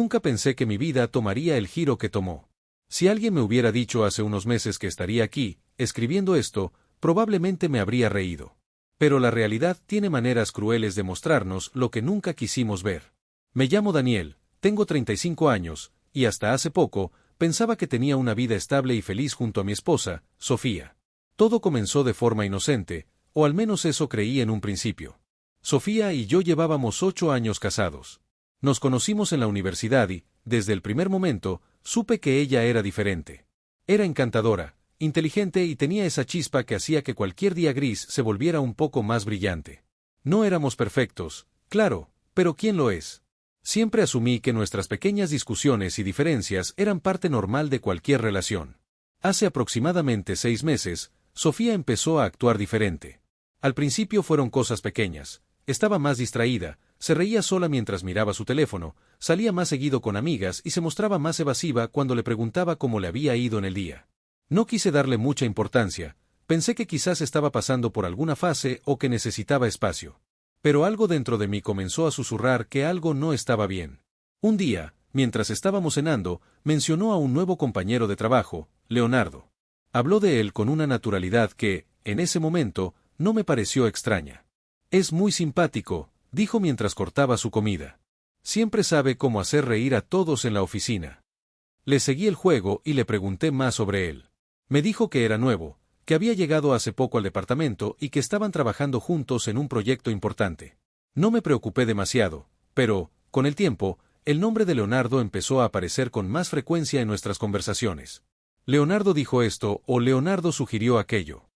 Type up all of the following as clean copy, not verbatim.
Nunca pensé que mi vida tomaría el giro que tomó. Si alguien me hubiera dicho hace unos meses que estaría aquí, escribiendo esto, probablemente me habría reído. Pero la realidad tiene maneras crueles de mostrarnos lo que nunca quisimos ver. Me llamo Daniel, tengo 35 años, y hasta hace poco, pensaba que tenía una vida estable y feliz junto a mi esposa, Sofía. Todo comenzó de forma inocente, o al menos eso creí en un principio. Sofía y yo llevábamos 8 años casados. Nos conocimos en la universidad y, desde el primer momento, supe que ella era diferente. Era encantadora, inteligente y tenía esa chispa que hacía que cualquier día gris se volviera un poco más brillante. No éramos perfectos, claro, pero ¿quién lo es? Siempre asumí que nuestras pequeñas discusiones y diferencias eran parte normal de cualquier relación. Hace aproximadamente 6 meses, Sofía empezó a actuar diferente. Al principio fueron cosas pequeñas. Estaba más distraída, se reía sola mientras miraba su teléfono, salía más seguido con amigas y se mostraba más evasiva cuando le preguntaba cómo le había ido en el día. No quise darle mucha importancia, pensé que quizás estaba pasando por alguna fase o que necesitaba espacio. Pero algo dentro de mí comenzó a susurrar que algo no estaba bien. Un día, mientras estábamos cenando, mencionó a un nuevo compañero de trabajo, Leonardo. Habló de él con una naturalidad que, en ese momento, no me pareció extraña. Es muy simpático, dijo mientras cortaba su comida. Siempre sabe cómo hacer reír a todos en la oficina. Le seguí el juego y le pregunté más sobre él. Me dijo que era nuevo, que había llegado hace poco al departamento y que estaban trabajando juntos en un proyecto importante. No me preocupé demasiado, pero, con el tiempo, el nombre de Leonardo empezó a aparecer con más frecuencia en nuestras conversaciones. Leonardo dijo esto o Leonardo sugirió aquello.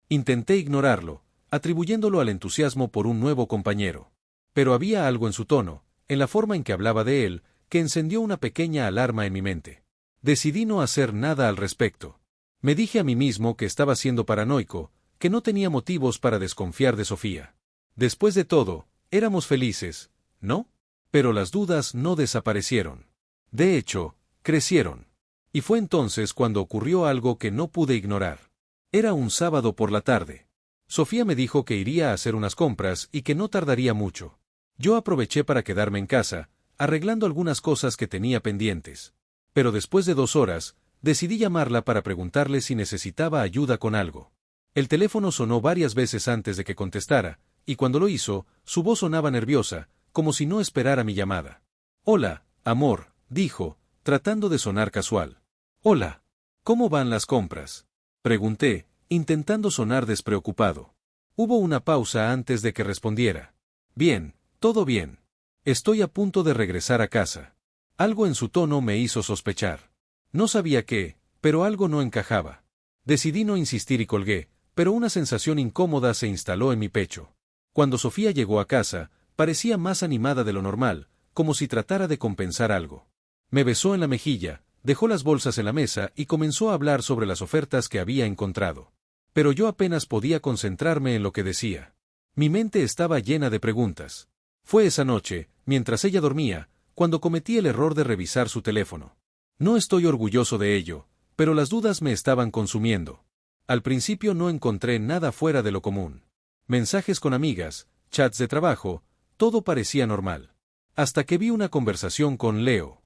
Intenté ignorarlo, atribuyéndolo al entusiasmo por un nuevo compañero. Pero había algo en su tono, en la forma en que hablaba de él, que encendió una pequeña alarma en mi mente. Decidí no hacer nada al respecto. Me dije a mí mismo que estaba siendo paranoico, que no tenía motivos para desconfiar de Sofía. Después de todo, éramos felices, ¿no? Pero las dudas no desaparecieron. De hecho, crecieron. Y fue entonces cuando ocurrió algo que no pude ignorar. Era un sábado por la tarde. Sofía me dijo que iría a hacer unas compras y que no tardaría mucho. Yo aproveché para quedarme en casa, arreglando algunas cosas que tenía pendientes. Pero después de 2 horas, decidí llamarla para preguntarle si necesitaba ayuda con algo. El teléfono sonó varias veces antes de que contestara, y cuando lo hizo, su voz sonaba nerviosa, como si no esperara mi llamada. «Hola, amor», dijo, tratando de sonar casual. «Hola. ¿Cómo van las compras?», pregunté, intentando sonar despreocupado. Hubo una pausa antes de que respondiera. «Bien, todo bien. Estoy a punto de regresar a casa». Algo en su tono me hizo sospechar. No sabía qué, pero algo no encajaba. Decidí no insistir y colgué, pero una sensación incómoda se instaló en mi pecho. Cuando Sofía llegó a casa, parecía más animada de lo normal, como si tratara de compensar algo. Me besó en la mejilla, dejó las bolsas en la mesa y comenzó a hablar sobre las ofertas que había encontrado. Pero yo apenas podía concentrarme en lo que decía. Mi mente estaba llena de preguntas. Fue esa noche, mientras ella dormía, cuando cometí el error de revisar su teléfono. No estoy orgulloso de ello, pero las dudas me estaban consumiendo. Al principio no encontré nada fuera de lo común. Mensajes con amigas, chats de trabajo, todo parecía normal. Hasta que vi una conversación con Leo.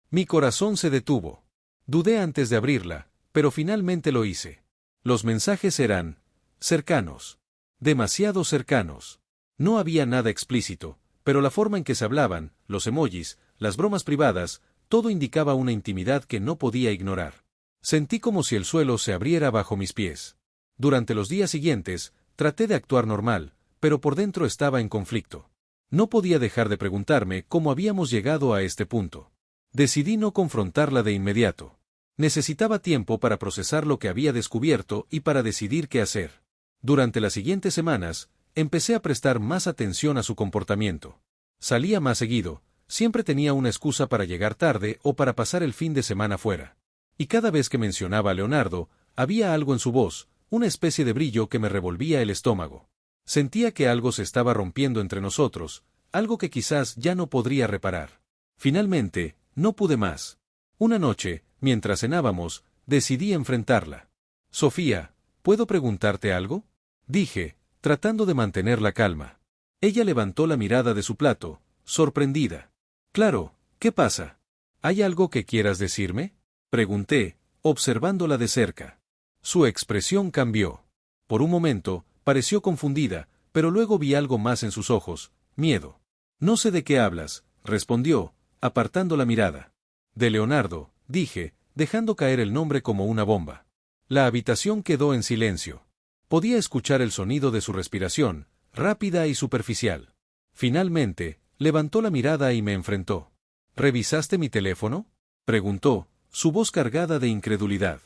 Mi corazón se detuvo. Dudé antes de abrirla, pero finalmente lo hice. Los mensajes eran cercanos. Demasiado cercanos. No había nada explícito, pero la forma en que se hablaban, los emojis, las bromas privadas, todo indicaba una intimidad que no podía ignorar. Sentí como si el suelo se abriera bajo mis pies. Durante los días siguientes, traté de actuar normal, pero por dentro estaba en conflicto. No podía dejar de preguntarme cómo habíamos llegado a este punto. Decidí no confrontarla de inmediato. Necesitaba tiempo para procesar lo que había descubierto y para decidir qué hacer. Durante las siguientes semanas, empecé a prestar más atención a su comportamiento. Salía más seguido, siempre tenía una excusa para llegar tarde o para pasar el fin de semana fuera. Y cada vez que mencionaba a Leonardo, había algo en su voz, una especie de brillo que me revolvía el estómago. Sentía que algo se estaba rompiendo entre nosotros, algo que quizás ya no podría reparar. Finalmente, no pude más. Una noche, mientras cenábamos, decidí enfrentarla. «Sofía, ¿puedo preguntarte algo?», dije, tratando de mantener la calma. Ella levantó la mirada de su plato, sorprendida. «Claro, ¿qué pasa?». ¿Hay algo que quieras decirme? Pregunté, observándola de cerca. Su expresión cambió. Por un momento, pareció confundida, pero luego vi algo más en sus ojos, miedo. No sé de qué hablas, respondió, apartando la mirada. De Leonardo, dije, dejando caer el nombre como una bomba. La habitación quedó en silencio. Podía escuchar el sonido de su respiración, rápida y superficial. Finalmente, levantó la mirada y me enfrentó. ¿Revisaste mi teléfono?, preguntó, su voz cargada de incredulidad.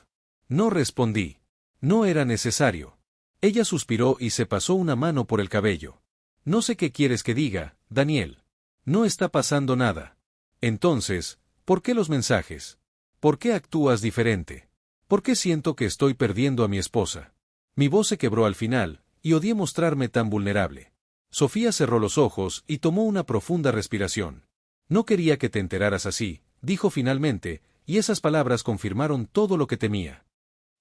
No respondí. No era necesario. Ella suspiró y se pasó una mano por el cabello. No sé qué quieres que diga, Daniel. No está pasando nada. Entonces, ¿por qué los mensajes? ¿Por qué actúas diferente? ¿Por qué siento que estoy perdiendo a mi esposa? Mi voz se quebró al final, y odié mostrarme tan vulnerable. Sofía cerró los ojos y tomó una profunda respiración. No quería que te enteraras así, dijo finalmente, y esas palabras confirmaron todo lo que temía.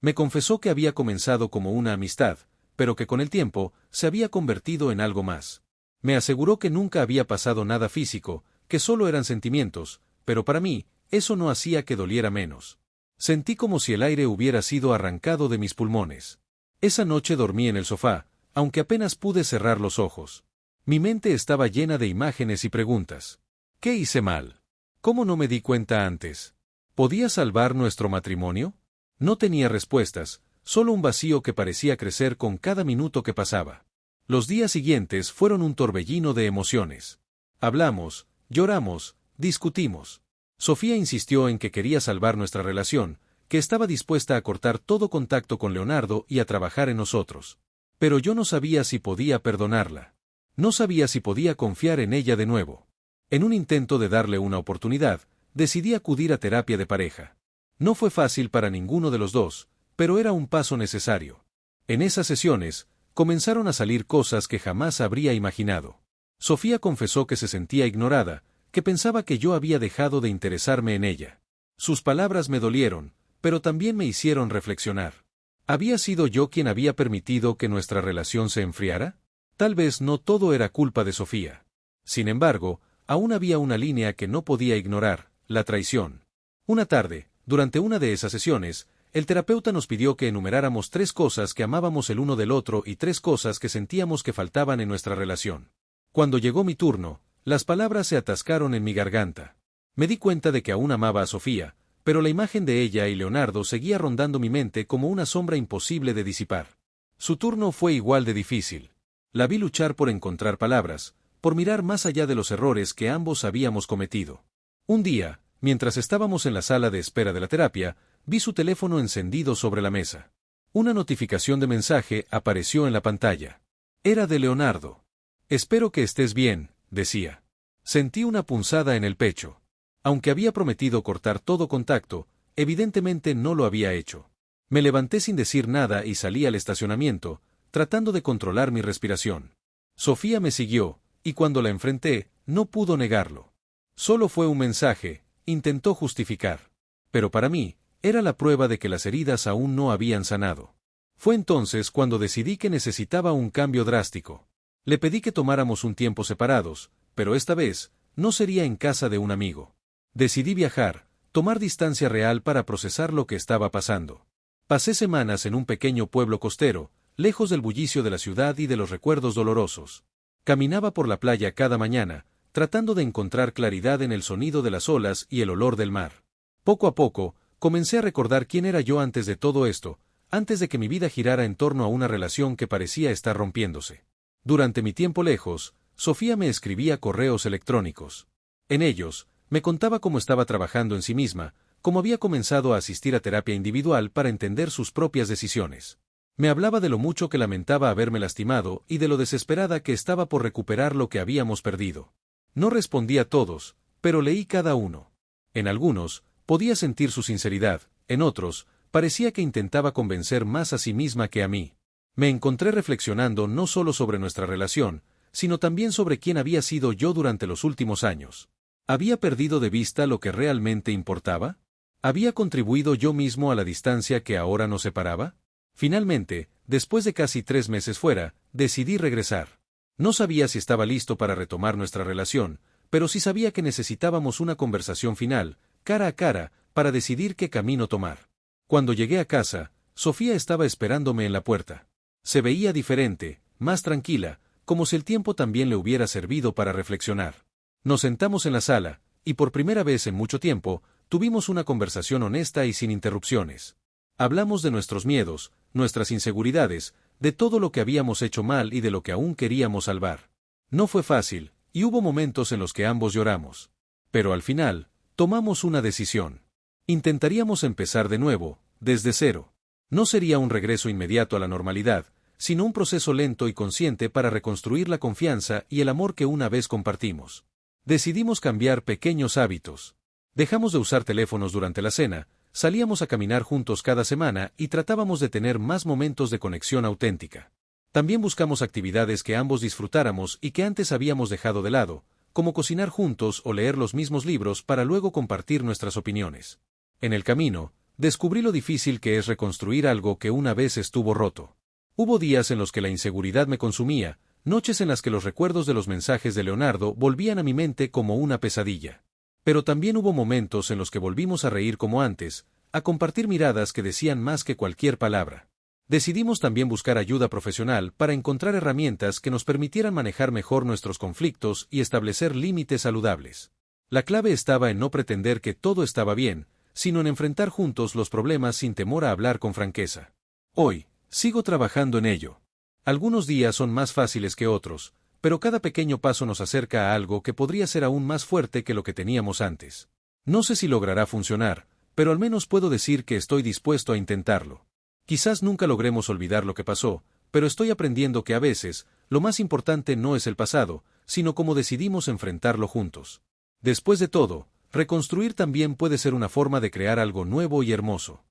Me confesó que había comenzado como una amistad, pero que con el tiempo se había convertido en algo más. Me aseguró que nunca había pasado nada físico, que solo eran sentimientos, pero para mí, eso no hacía que doliera menos. Sentí como si el aire hubiera sido arrancado de mis pulmones. Esa noche dormí en el sofá, aunque apenas pude cerrar los ojos. Mi mente estaba llena de imágenes y preguntas. ¿Qué hice mal? ¿Cómo no me di cuenta antes? ¿Podía salvar nuestro matrimonio? No tenía respuestas, solo un vacío que parecía crecer con cada minuto que pasaba. Los días siguientes fueron un torbellino de emociones. Hablamos, lloramos, discutimos. Sofía insistió en que quería salvar nuestra relación, que estaba dispuesta a cortar todo contacto con Leonardo y a trabajar en nosotros. Pero yo no sabía si podía perdonarla. No sabía si podía confiar en ella de nuevo. En un intento de darle una oportunidad, decidí acudir a terapia de pareja. No fue fácil para ninguno de los dos, pero era un paso necesario. En esas sesiones, comenzaron a salir cosas que jamás habría imaginado. Sofía confesó que se sentía ignorada, que pensaba que yo había dejado de interesarme en ella. Sus palabras me dolieron, pero también me hicieron reflexionar. ¿Había sido yo quien había permitido que nuestra relación se enfriara? Tal vez no todo era culpa de Sofía. Sin embargo, aún había una línea que no podía ignorar, la traición. Una tarde, durante una de esas sesiones, el terapeuta nos pidió que enumeráramos 3 cosas que amábamos el uno del otro y 3 cosas que sentíamos que faltaban en nuestra relación. Cuando llegó mi turno, las palabras se atascaron en mi garganta. Me di cuenta de que aún amaba a Sofía, pero la imagen de ella y Leonardo seguía rondando mi mente como una sombra imposible de disipar. Su turno fue igual de difícil. La vi luchar por encontrar palabras, por mirar más allá de los errores que ambos habíamos cometido. Un día, mientras estábamos en la sala de espera de la terapia, vi su teléfono encendido sobre la mesa. Una notificación de mensaje apareció en la pantalla. Era de Leonardo. «Espero que estés bien», decía. Sentí una punzada en el pecho. Aunque había prometido cortar todo contacto, evidentemente no lo había hecho. Me levanté sin decir nada y salí al estacionamiento, tratando de controlar mi respiración. Sofía me siguió, y cuando la enfrenté, no pudo negarlo. Solo fue un mensaje, intentó justificar. Pero para mí, era la prueba de que las heridas aún no habían sanado. Fue entonces cuando decidí que necesitaba un cambio drástico. Le pedí que tomáramos un tiempo separados, pero esta vez, no sería en casa de un amigo. Decidí viajar, tomar distancia real para procesar lo que estaba pasando. Pasé semanas en un pequeño pueblo costero, lejos del bullicio de la ciudad y de los recuerdos dolorosos. Caminaba por la playa cada mañana, tratando de encontrar claridad en el sonido de las olas y el olor del mar. Poco a poco, comencé a recordar quién era yo antes de todo esto, antes de que mi vida girara en torno a una relación que parecía estar rompiéndose. Durante mi tiempo lejos, Sofía me escribía correos electrónicos. En ellos, me contaba cómo estaba trabajando en sí misma, cómo había comenzado a asistir a terapia individual para entender sus propias decisiones. Me hablaba de lo mucho que lamentaba haberme lastimado y de lo desesperada que estaba por recuperar lo que habíamos perdido. No respondí a todos, pero leí cada uno. En algunos, podía sentir su sinceridad, en otros, parecía que intentaba convencer más a sí misma que a mí. Me encontré reflexionando no solo sobre nuestra relación, sino también sobre quién había sido yo durante los últimos años. ¿Había perdido de vista lo que realmente importaba? ¿Había contribuido yo mismo a la distancia que ahora nos separaba? Finalmente, después de casi 3 meses fuera, decidí regresar. No sabía si estaba listo para retomar nuestra relación, pero sí sabía que necesitábamos una conversación final, cara a cara, para decidir qué camino tomar. Cuando llegué a casa, Sofía estaba esperándome en la puerta. Se veía diferente, más tranquila, como si el tiempo también le hubiera servido para reflexionar. Nos sentamos en la sala, y por primera vez en mucho tiempo, tuvimos una conversación honesta y sin interrupciones. Hablamos de nuestros miedos, nuestras inseguridades, de todo lo que habíamos hecho mal y de lo que aún queríamos salvar. No fue fácil, y hubo momentos en los que ambos lloramos. Pero al final, tomamos una decisión. Intentaríamos empezar de nuevo, desde cero. No sería un regreso inmediato a la normalidad, sino un proceso lento y consciente para reconstruir la confianza y el amor que una vez compartimos. Decidimos cambiar pequeños hábitos. Dejamos de usar teléfonos durante la cena, salíamos a caminar juntos cada semana y tratábamos de tener más momentos de conexión auténtica. También buscamos actividades que ambos disfrutáramos y que antes habíamos dejado de lado, como cocinar juntos o leer los mismos libros para luego compartir nuestras opiniones. En el camino, descubrí lo difícil que es reconstruir algo que una vez estuvo roto. Hubo días en los que la inseguridad me consumía, noches en las que los recuerdos de los mensajes de Leonardo volvían a mi mente como una pesadilla. Pero también hubo momentos en los que volvimos a reír como antes, a compartir miradas que decían más que cualquier palabra. Decidimos también buscar ayuda profesional para encontrar herramientas que nos permitieran manejar mejor nuestros conflictos y establecer límites saludables. La clave estaba en no pretender que todo estaba bien, sino en enfrentar juntos los problemas sin temor a hablar con franqueza. Hoy, sigo trabajando en ello. Algunos días son más fáciles que otros, pero cada pequeño paso nos acerca a algo que podría ser aún más fuerte que lo que teníamos antes. No sé si logrará funcionar, pero al menos puedo decir que estoy dispuesto a intentarlo. Quizás nunca logremos olvidar lo que pasó, pero estoy aprendiendo que a veces, lo más importante no es el pasado, sino cómo decidimos enfrentarlo juntos. Después de todo, reconstruir también puede ser una forma de crear algo nuevo y hermoso.